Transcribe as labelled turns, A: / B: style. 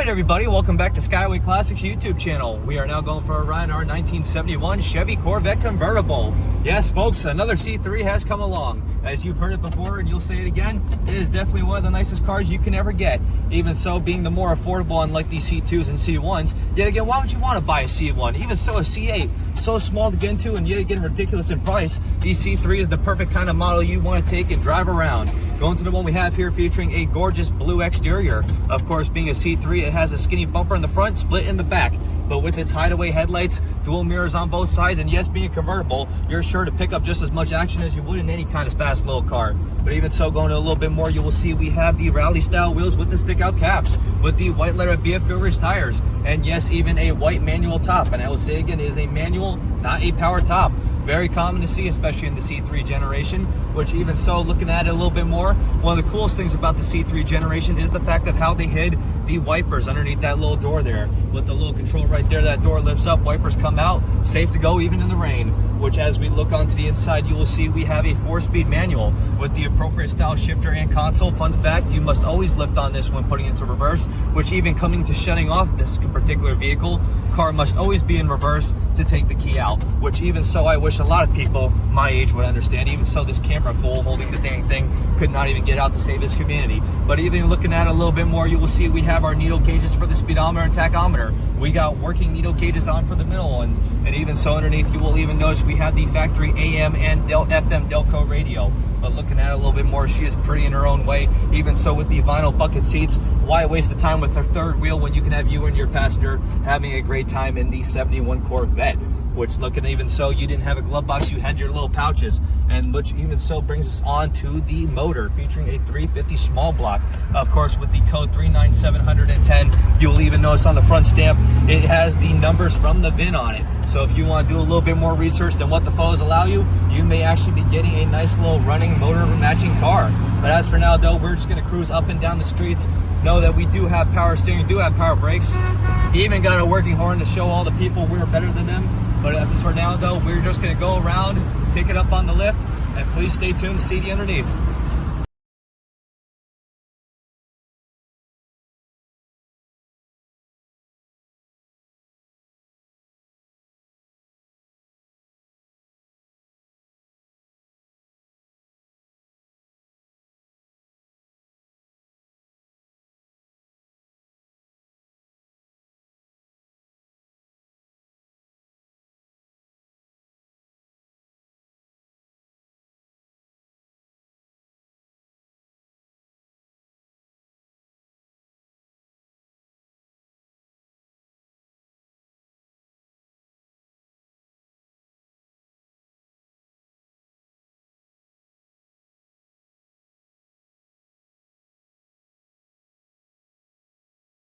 A: Alright everybody, welcome back to Skyway Classics YouTube channel. We are now going for a ride in our 1971 Chevy Corvette Convertible. Yes folks, another C3 has come along. As you've heard it before and you'll say it again, it is definitely one of the nicest cars you can ever get. Even so, being the more affordable unlike these C2s and C1s, yet again, why would you want to buy a C1? Even so, a C8, so small to get into and yet again ridiculous in price, the C3 is the perfect kind of model you want to take and drive around. Going to the one we have here featuring a gorgeous blue exterior. Of course, being a C3, it has a skinny bumper in the front, split in the back. But with its hideaway headlights, dual mirrors on both sides, and yes, being a convertible, you're sure to pick up just as much action as you would in any kind of fast little car. But even so, going to a little bit more, you will see we have the rally style wheels with the stick out caps, with the white letter BF Goodrich tires, and yes, even a white manual top. And I will say again, it is a manual, not a power top. Very common to see, especially in the C3 generation, which even so, looking at it a little bit more, one of the coolest things about the C3 generation is the fact of how they hid the wipers underneath that little door there. With the little control right there, that door lifts up, wipers come out, safe to go even in the rain. Which as we look onto the inside, you will see we have a 4-speed manual with the appropriate style shifter and console. Fun fact, you must always lift on this when putting into reverse, which even coming to shutting off this particular vehicle, car must always be in reverse to take the key out. Which even so, I wish a lot of people my age would understand. Even so, this camera fool holding the dang thing could not even get out to save his humanity. But even looking at it a little bit more, you will see we have our needle gauges for the speedometer and tachometer. We got working needle gauges on for the middle, and even so underneath, you will even notice we have the factory AM and FM Delco radio. But looking at it a little bit more, she is pretty in her own way. Even so, with the vinyl bucket seats, why waste the time with her third wheel when you can have you and your passenger having a great time in the 71 Corvette? Which, looking even so, you didn't have a glove box, you had your little pouches. And which even so brings us on to the motor, featuring a 350 small block. Of course, with the code 39710, you will even notice on the front stamp, it has the numbers from the VIN on it. So if you want to do a little bit more research than what the photos allow you, you may actually be getting a nice little running motor matching car. But as for now though, we're just going to cruise up and down the streets. Know that we do have power steering, do have power brakes. Even got a working horn to show all the people we're better than them. But as for now though, we're just going to go around, take it up on the lift, and please stay tuned to see the underneath.